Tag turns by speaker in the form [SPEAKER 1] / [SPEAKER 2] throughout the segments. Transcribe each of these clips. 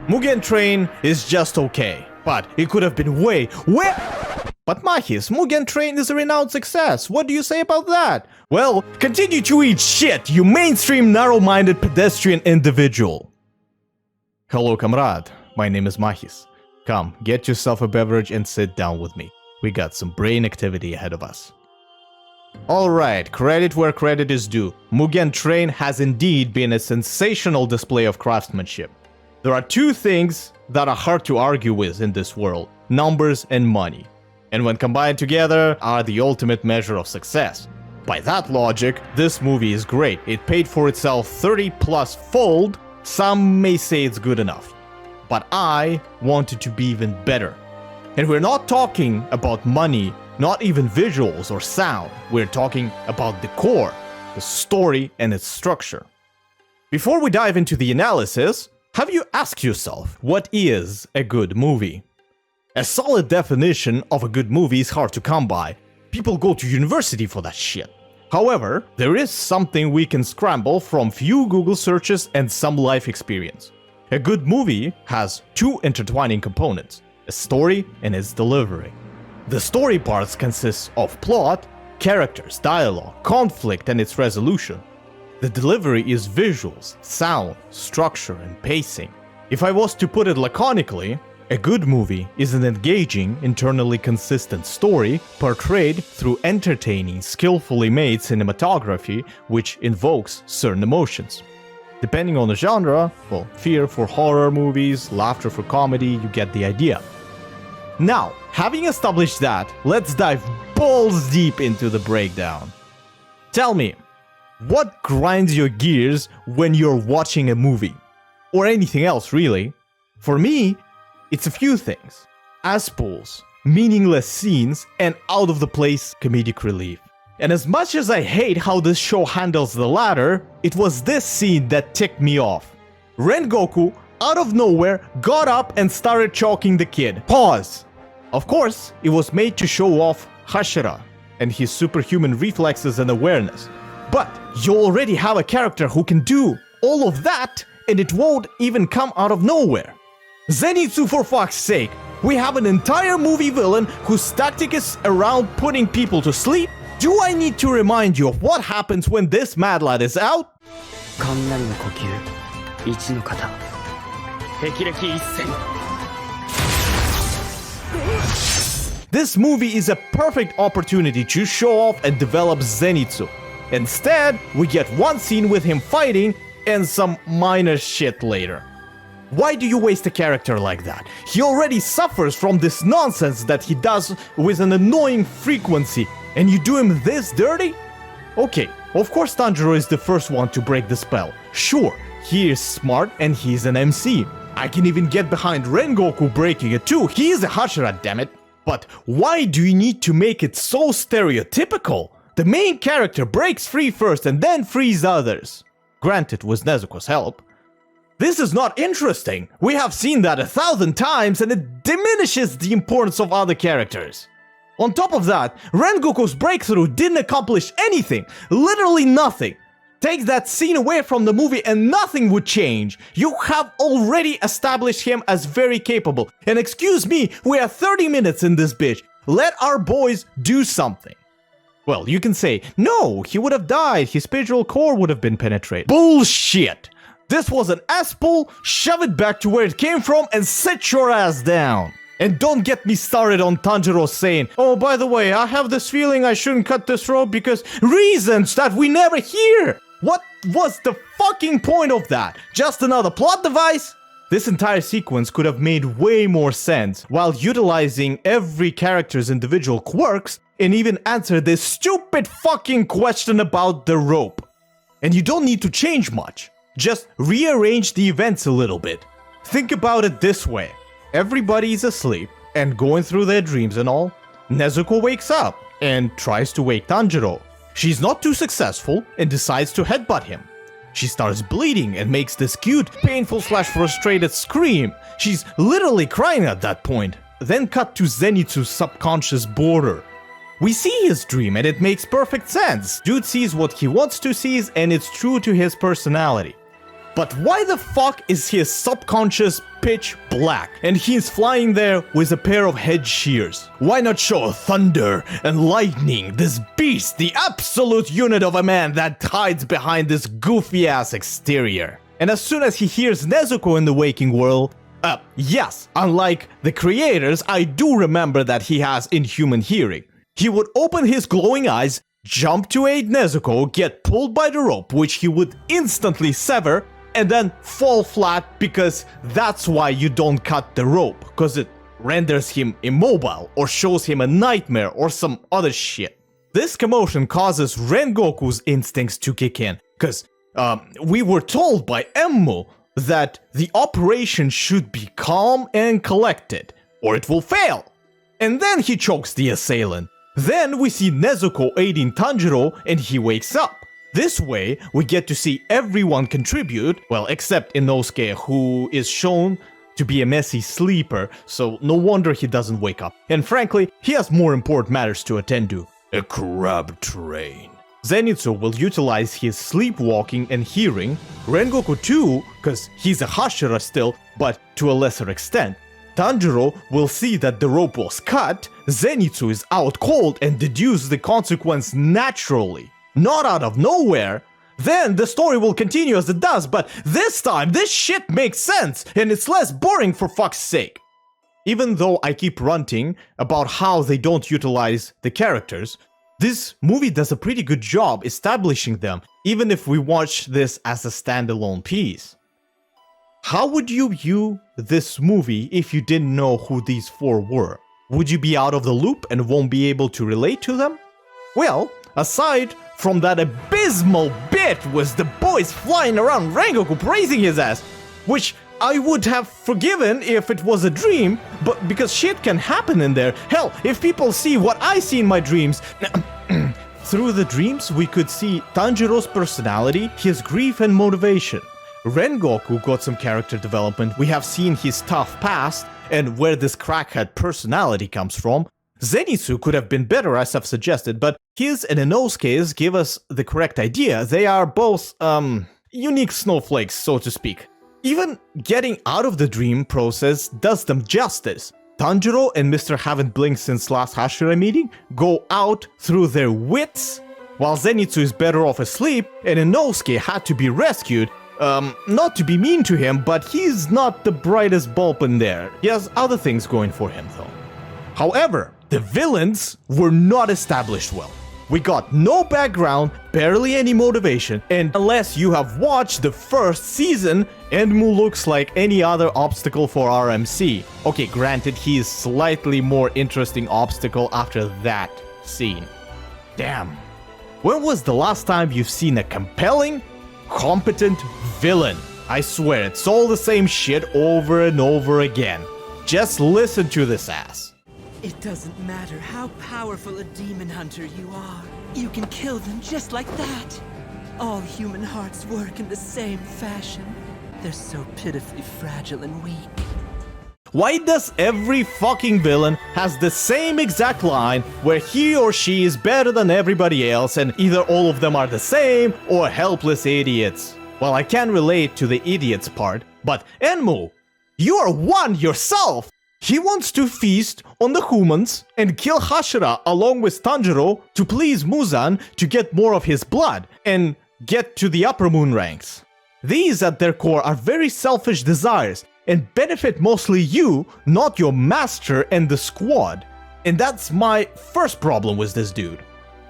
[SPEAKER 1] Mugen Train is just okay, but it could have been way. But Mahis, Mugen Train is a renowned success. What do you say about that? Well, continue to eat shit, you mainstream narrow-minded pedestrian individual. Hello, comrade. My name is Mahis. Come, get yourself a beverage and sit down with me. We got some brain activity ahead of us. Alright, credit where credit is due. Mugen Train has indeed been a sensational display of craftsmanship. There are two things that are hard to argue with in this world: numbers and money. And when combined together, are the ultimate measure of success. By that logic, this movie is great. It paid for itself 30+ fold. Some may say it's good enough. But I want it to be even better. And we're not talking about money, not even visuals or sound. We're talking about the core, the story and its structure. Before we dive into the analysis, have you asked yourself, what is a good movie? A solid definition of a good movie is hard to come by. People go to university for that shit. However, there is something we can scramble from few Google searches and some life experience. A good movie has two intertwining components: a story and its delivery. The story parts consist of plot, characters, dialogue, conflict and its resolution. The delivery is visuals, sound, structure and pacing. If I was to put it laconically, a good movie is an engaging, internally consistent story portrayed through entertaining, skillfully made cinematography which invokes certain emotions. Depending on the genre, well, fear for horror movies, laughter for comedy, you get the idea. Now, having established that, let's dive balls deep into the breakdown. Tell me, what grinds your gears when you're watching a movie? Or anything else, really? For me, it's a few things: ass-pulls, meaningless scenes, and out-of-the-place comedic relief. And as much as I hate how this show handles the latter, it was this scene that ticked me off. Rengoku, out of nowhere, got up and started choking the kid. Pause. Of course, it was made to show off Hashira and his superhuman reflexes and awareness. But you already have a character who can do all of that, and it won't even come out of nowhere. Zenitsu, for fuck's sake! We have an entire movie villain whose tactic is around putting people to sleep? Do I need to remind you of what happens when this mad lad is out? This movie is a perfect opportunity to show off and develop Zenitsu. Instead, we get one scene with him fighting and some minor shit later. Why do you waste a character like that? He already suffers from this nonsense that he does with an annoying frequency, and you do him this dirty? Okay, of course Tanjiro is the first one to break the spell. Sure, he is smart and he's an MC. I can even get behind Rengoku breaking it too. He is a Hashira, dammit. But why do you need to make it so stereotypical? The main character breaks free first and then frees others. Granted, with Nezuko's help. This is not interesting. We have seen that 1,000 times and it diminishes the importance of other characters. On top of that, Rengoku's breakthrough didn't accomplish anything. Literally nothing. Take that scene away from the movie and nothing would change. You have already established him as very capable. And excuse me, we are 30 minutes in this bitch. Let our boys do something. Well, you can say, no, he would have died. His spiritual core would have been penetrated. Bullshit. This was an ass-pull, shove it back to where it came from and sit your ass down. And don't get me started on Tanjiro saying, oh, by the way, I have this feeling I shouldn't cut this rope because reasons that we never hear. What was the fucking point of that? Just another plot device? This entire sequence could have made way more sense while utilizing every character's individual quirks and even answer this stupid fucking question about the rope. And you don't need to change much. Just rearrange the events a little bit. Think about it this way. Everybody's asleep and going through their dreams and all. Nezuko wakes up and tries to wake Tanjiro. She's not too successful and decides to headbutt him. She starts bleeding and makes this cute, painful/frustrated scream. She's literally crying at that point. Then cut to Zenitsu's subconscious border. We see his dream and it makes perfect sense. Dude sees what he wants to see and it's true to his personality. But why the fuck is his subconscious pitch black and he's flying there with a pair of head shears? Why not show thunder and lightning, this beast, the absolute unit of a man that hides behind this goofy ass exterior? And as soon as he hears Nezuko in the waking world, yes, unlike the creators, I do remember that he has inhuman hearing. He would open his glowing eyes, jump to aid Nezuko, get pulled by the rope, which he would instantly sever, and then fall flat, because that's why you don't cut the rope, because it renders him immobile or shows him a nightmare or some other shit. This commotion causes Rengoku's instincts to kick in, because we were told by Emmu that the operation should be calm and collected, or it will fail. And then he chokes the assailant. Then we see Nezuko aiding Tanjiro and he wakes up. This way, we get to see everyone contribute, well, except Inosuke, who is shown to be a messy sleeper, so no wonder he doesn't wake up. And frankly, he has more important matters to attend to. A crab train. Zenitsu will utilize his sleepwalking and hearing, Rengoku too, cause he's a Hashira still, but to a lesser extent. Tanjiro will see that the rope was cut, Zenitsu is out cold and deduce the consequence naturally. Not out of nowhere. Then the story will continue as it does, but this time this shit makes sense and it's less boring, for fuck's sake. Even though I keep ranting about how they don't utilize the characters, this movie does a pretty good job establishing them, even if we watch this as a standalone piece. How would you view this movie if you didn't know who these four were? Would you be out of the loop and won't be able to relate to them? Well, aside from that abysmal bit with the boys flying around Rengoku praising his ass, which I would have forgiven if it was a dream, but because shit can happen in there. Hell, if people see what I see in my dreams, through the dreams we could see Tanjiro's personality, his grief and motivation. Rengoku got some character development, we have seen his tough past and where this crackhead personality comes from. Zenitsu could have been better, as I've suggested, but his and Inosuke's give us the correct idea. They are both, unique snowflakes, so to speak. Even getting out of the dream process does them justice. Tanjiro and Mr. Haven't Blinked since last Hashira meeting go out through their wits, while Zenitsu is better off asleep and Inosuke had to be rescued. Not to be mean to him, but he's not the brightest bulb in there. He has other things going for him though. However, the villains were not established well. We got no background, barely any motivation, and unless you have watched the first season, Enmu looks like any other obstacle for RMC. Okay, granted, he is slightly more interesting obstacle after that scene. Damn. When was the last time you've seen a compelling, competent villain? I swear, it's all the same shit over and over again. Just listen to this ass.
[SPEAKER 2] It doesn't matter how powerful a demon hunter you are. You can kill them just like that. All human hearts work in the same fashion. They're so pitifully fragile and weak.
[SPEAKER 1] Why does every fucking villain has the same exact line where he or she is better than everybody else and either all of them are the same or helpless idiots? Well, I can relate to the idiots part, but Enmu, you are one yourself! He wants to feast on the humans and kill Hashira along with Tanjiro to please Muzan to get more of his blood and get to the upper moon ranks. These at their core are very selfish desires and benefit mostly you, not your master and the squad. And that's my first problem with this dude.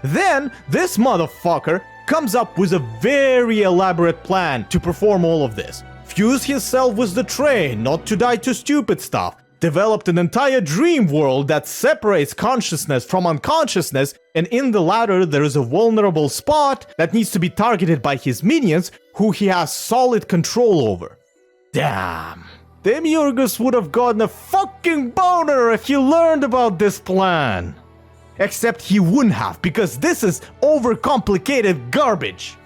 [SPEAKER 1] Then this motherfucker comes up with a very elaborate plan to perform all of this. Fuse himself with the train, not to die to stupid stuff. Developed an entire dream world that separates consciousness from unconsciousness, and in the latter there is a vulnerable spot that needs to be targeted by his minions, who he has solid control over. Damn. Demiurgus would have gotten a fucking boner if he learned about this plan. Except he wouldn't have, because this is overcomplicated garbage.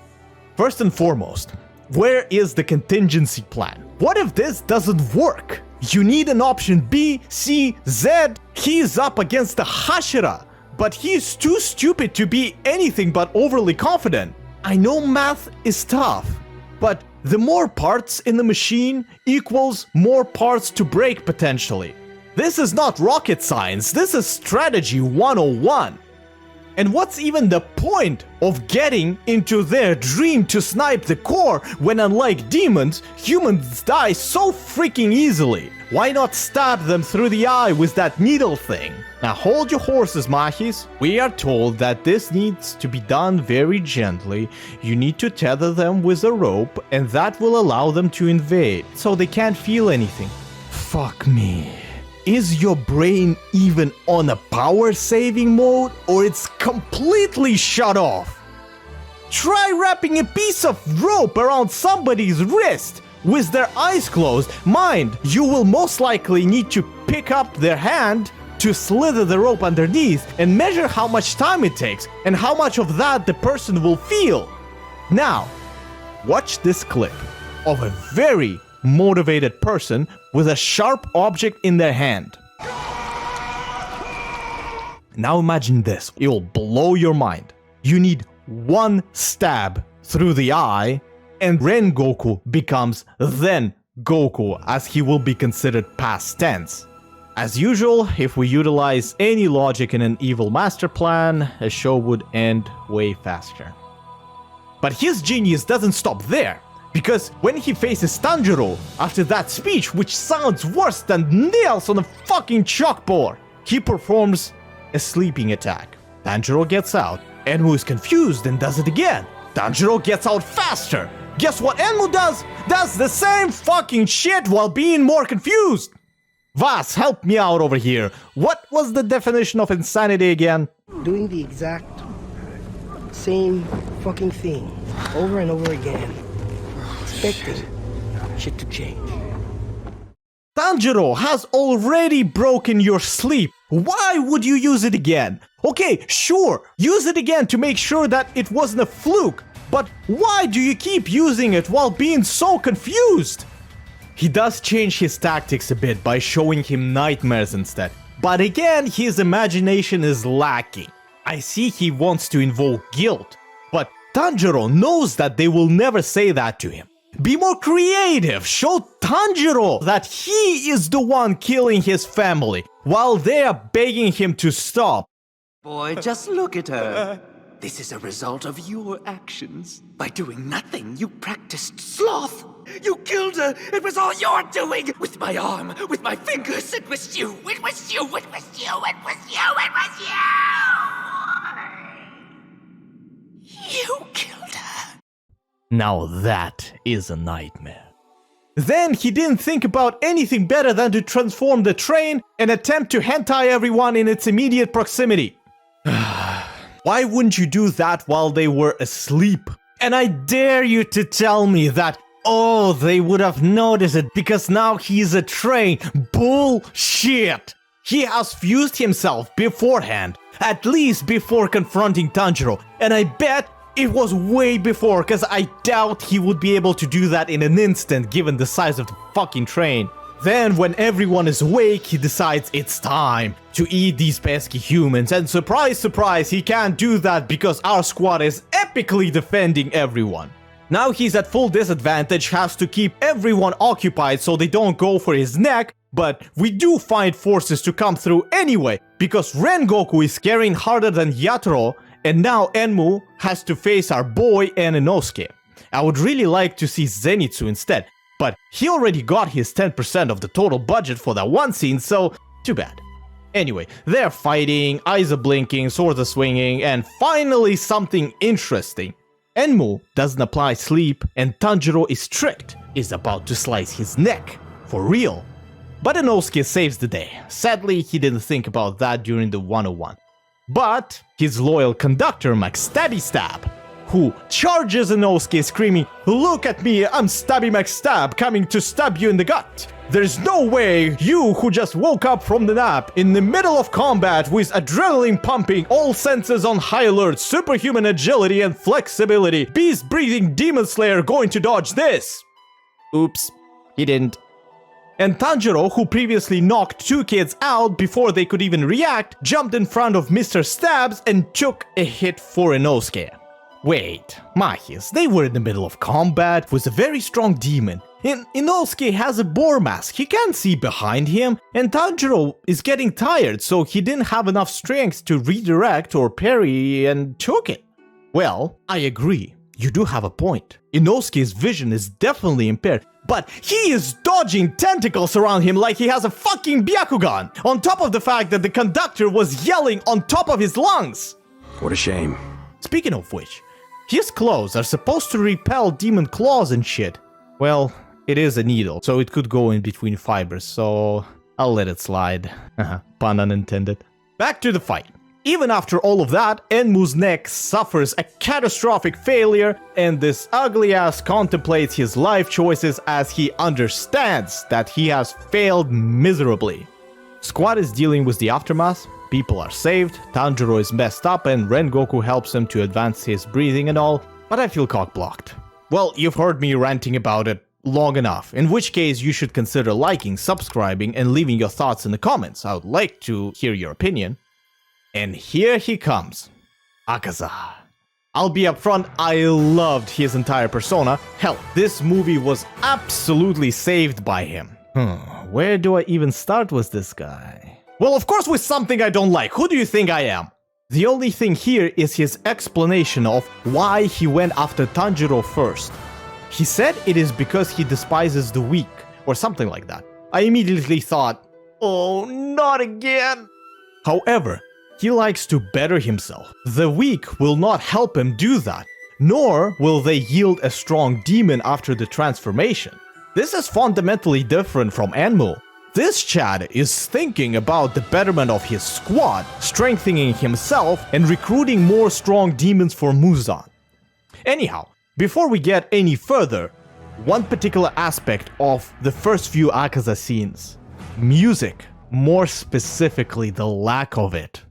[SPEAKER 1] First and foremost, where is the contingency plan? What if this doesn't work? You need an option B, C, Z. He's up against the Hashira, but he's too stupid to be anything but overly confident. I know math is tough, but the more parts in the machine equals more parts to break potentially. This is not rocket science, this is strategy 101. And what's even the point of getting into their dream to snipe the core when, unlike demons, humans die so freaking easily? Why not stab them through the eye with that needle thing? Now hold your horses, Mahis. We are told that this needs to be done very gently. You need to tether them with a rope, and that will allow them to invade, so they can't feel anything. Fuck me. Is your brain even on a power saving mode, or it's completely shut off? Try wrapping a piece of rope around somebody's wrist with their eyes closed. Mind, you will most likely need to pick up their hand to slither the rope underneath and measure how much time it takes and how much of that the person will feel. Now, watch this clip of a very motivated person with a sharp object in their hand. Now imagine this. It will blow your mind. You need one stab through the eye and Rengoku becomes then Goku, as he will be considered past tense. As usual, if we utilize any logic in an evil master plan, a show would end way faster. But his genius doesn't stop there. Because when he faces Tanjiro after that speech, which sounds worse than nails on a fucking chalkboard, he performs a sleeping attack. Tanjiro gets out. Enmu is confused and does it again. Tanjiro gets out faster. Guess what Enmu does? Does the same fucking shit while being more confused. Vas, help me out over here. What was the definition of insanity again?
[SPEAKER 3] Doing the exact same fucking thing over and over again. Expecting shit to change.
[SPEAKER 1] Tanjiro has already broken your sleep. Why would you use it again? Okay, sure, use it again to make sure that it wasn't a fluke. But why do you keep using it while being so confused? He does change his tactics a bit by showing him nightmares instead. But again, his imagination is lacking. I see he wants to invoke guilt. But Tanjiro knows that they will never say that to him. Be more creative. Show Tanjiro that he is the one killing his family while they are begging him to stop.
[SPEAKER 4] Boy, just look at her. This is a result of your actions. By doing nothing, you practiced sloth. You killed her. It was all your doing. With my arm, with my fingers. It was you. It was you. It was you. It was you. It was you. You killed her.
[SPEAKER 1] Now that is a nightmare. Then he didn't think about anything better than to transform the train and attempt to hentai everyone in its immediate proximity. Why wouldn't you do that while they were asleep? And I dare you to tell me that, oh, they would have noticed it because now he's a train. Bullshit! He has fused himself beforehand, at least before confronting Tanjiro, and I bet it was way before, cause I doubt he would be able to do that in an instant given the size of the fucking train. Then when everyone is awake, he decides it's time to eat these pesky humans, and surprise surprise, he can't do that because our squad is epically defending everyone. Now he's at full disadvantage, has to keep everyone occupied so they don't go for his neck, but we do find forces to come through anyway, because Rengoku is carrying harder than Yatoro, and now Enmu has to face our boy and Inosuke. I would really like to see Zenitsu instead, but he already got his 10% of the total budget for that one scene, so too bad. Anyway, they're fighting, eyes are blinking, swords are swinging, and finally something interesting. Enmu doesn't apply sleep, and Tanjiro is tricked, is about to slice his neck. For real. But Inosuke saves the day. Sadly, he didn't think about that during the 101. But his loyal conductor, MahisTV, who charges Inosuke screaming, "Look at me, I'm Stabby McStab coming to stab you in the gut. There's no way you who just woke up from the nap in the middle of combat with adrenaline pumping, all senses on high alert, superhuman agility and flexibility, beast-breathing demon slayer going to dodge this." Oops, he didn't. And Tanjiro, who previously knocked two kids out before they could even react, jumped in front of Mr. Stabs and took a hit for Inosuke. Wait, Mahis, they were in the middle of combat with a very strong demon. Inosuke has a boar mask, he can't see behind him, and Tanjiro is getting tired, so he didn't have enough strength to redirect or parry and took it. Well, I agree, you do have a point. Inosuke's vision is definitely impaired, but he is dodging tentacles around him like he has a fucking Byakugan, on top of the fact that the conductor was yelling on top of his lungs.
[SPEAKER 5] What a shame.
[SPEAKER 1] Speaking of which, his claws are supposed to repel demon claws and shit. Well, it is a needle, so it could go in between fibers, so I'll let it slide. Pun unintended. Back to the fight. Even after all of that, Enmu's neck suffers a catastrophic failure, and this ugly ass contemplates his life choices as he understands that he has failed miserably. Squad is dealing with the aftermath, people are saved, Tanjiro is messed up, and Rengoku helps him to advance his breathing and all, but I feel cock-blocked. Well, you've heard me ranting about it long enough, in which case you should consider liking, subscribing, and leaving your thoughts in the comments. I would like to hear your opinion. And here he comes, Akaza. I'll be upfront, I loved his entire persona. Hell, this movie was absolutely saved by him. Where do I even start with this guy? Well, of course with something I don't like. Who do you think I am? The only thing here is his explanation of why he went after Tanjiro first. He said it is because he despises the weak, or something like that. I immediately thought, oh, not again. However, he likes to better himself. The weak will not help him do that, nor will they yield a strong demon after the transformation. This is fundamentally different from Enmu. This Chad is thinking about the betterment of his squad, strengthening himself, and recruiting more strong demons for Muzan. Anyhow, before we get any further, one particular aspect of the first few Akaza scenes. Music, more specifically the lack of it.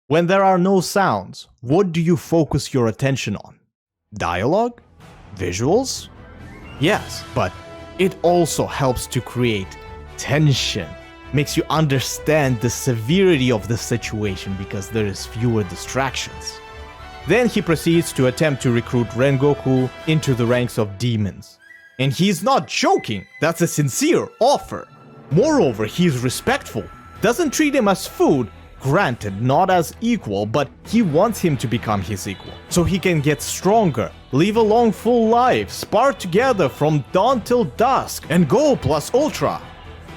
[SPEAKER 1] When there are no sounds, what do you focus your attention on? Dialogue? Visuals? Yes, but it also helps to create tension. Makes you understand the severity of the situation because there is fewer distractions. Then he proceeds to attempt to recruit Rengoku into the ranks of demons. And he's not joking, that's a sincere offer. Moreover, he's respectful, doesn't treat him as food, granted not as equal, but he wants him to become his equal, so he can get stronger, live a long full life, spar together from dawn till dusk, and go plus ultra.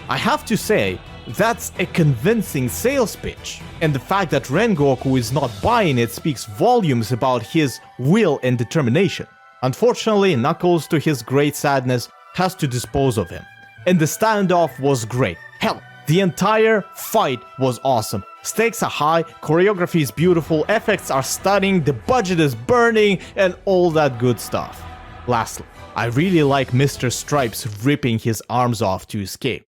[SPEAKER 1] I have to say, that's a convincing sales pitch, and the fact that Rengoku is not buying it speaks volumes about his will and determination. Unfortunately, Knuckles, to his great sadness, has to dispose of him, and the standoff was great. Hell, the entire fight was awesome. Stakes are high, choreography is beautiful, effects are stunning, the budget is burning, and all that good stuff. Lastly, I really like Mr. Stripes ripping his arms off to escape.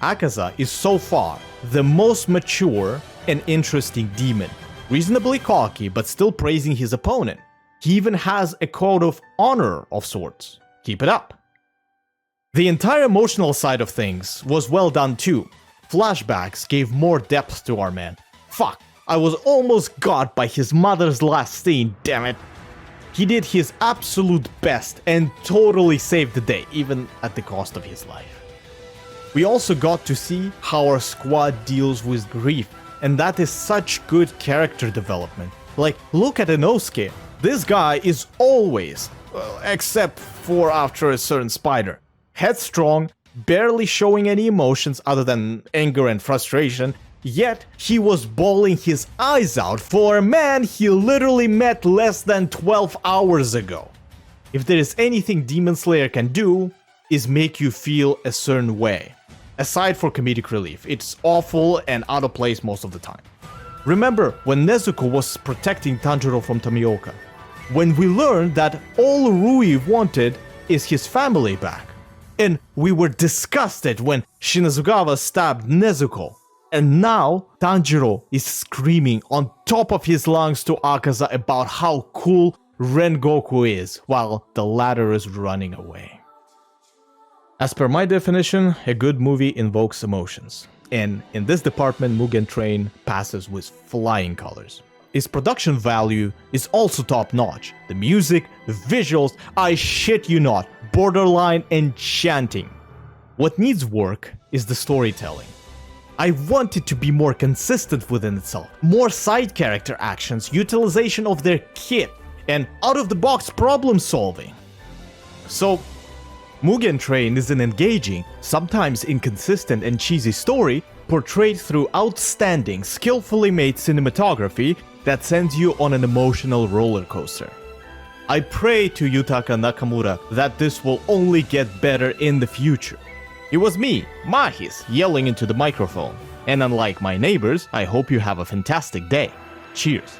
[SPEAKER 1] Akaza is so far the most mature and interesting demon, reasonably cocky but still praising his opponent. He even has a code of honor of sorts. Keep it up. The entire emotional side of things was well done too. Flashbacks gave more depth to our man. Fuck, I was almost got by his mother's last scene, damn it. He did his absolute best and totally saved the day, even at the cost of his life. We also got to see how our squad deals with grief, and that is such good character development. Like, look at Inosuke. This guy is always, well, except for after a certain spider, headstrong, barely showing any emotions other than anger and frustration, yet he was bawling his eyes out for a man he literally met less than 12 hours ago. If there is anything Demon Slayer can do, is make you feel a certain way. Aside for comedic relief, it's awful and out of place most of the time. Remember when Nezuko was protecting Tanjiro from Tomioka? When we learned that all Rui wanted is his family back. And we were disgusted when Shinazugawa stabbed Nezuko. And now Tanjiro is screaming on top of his lungs to Akaza about how cool Rengoku is, while the latter is running away. As per my definition, a good movie invokes emotions. And in this department, Mugen Train passes with flying colors. its production value is also top-notch. The music, the visuals, I shit you not, borderline enchanting. What needs work is the storytelling. I want it to be more consistent within itself, more side character actions, utilization of their kit, and out-of-the-box problem solving. So, Mugen Train is an engaging, sometimes inconsistent and cheesy story portrayed through outstanding, skillfully made cinematography that sends you on an emotional roller coaster. I pray to Yutaka Nakamura that this will only get better in the future. It was me, Mahis, yelling into the microphone. And unlike my neighbors, I hope you have a fantastic day. Cheers.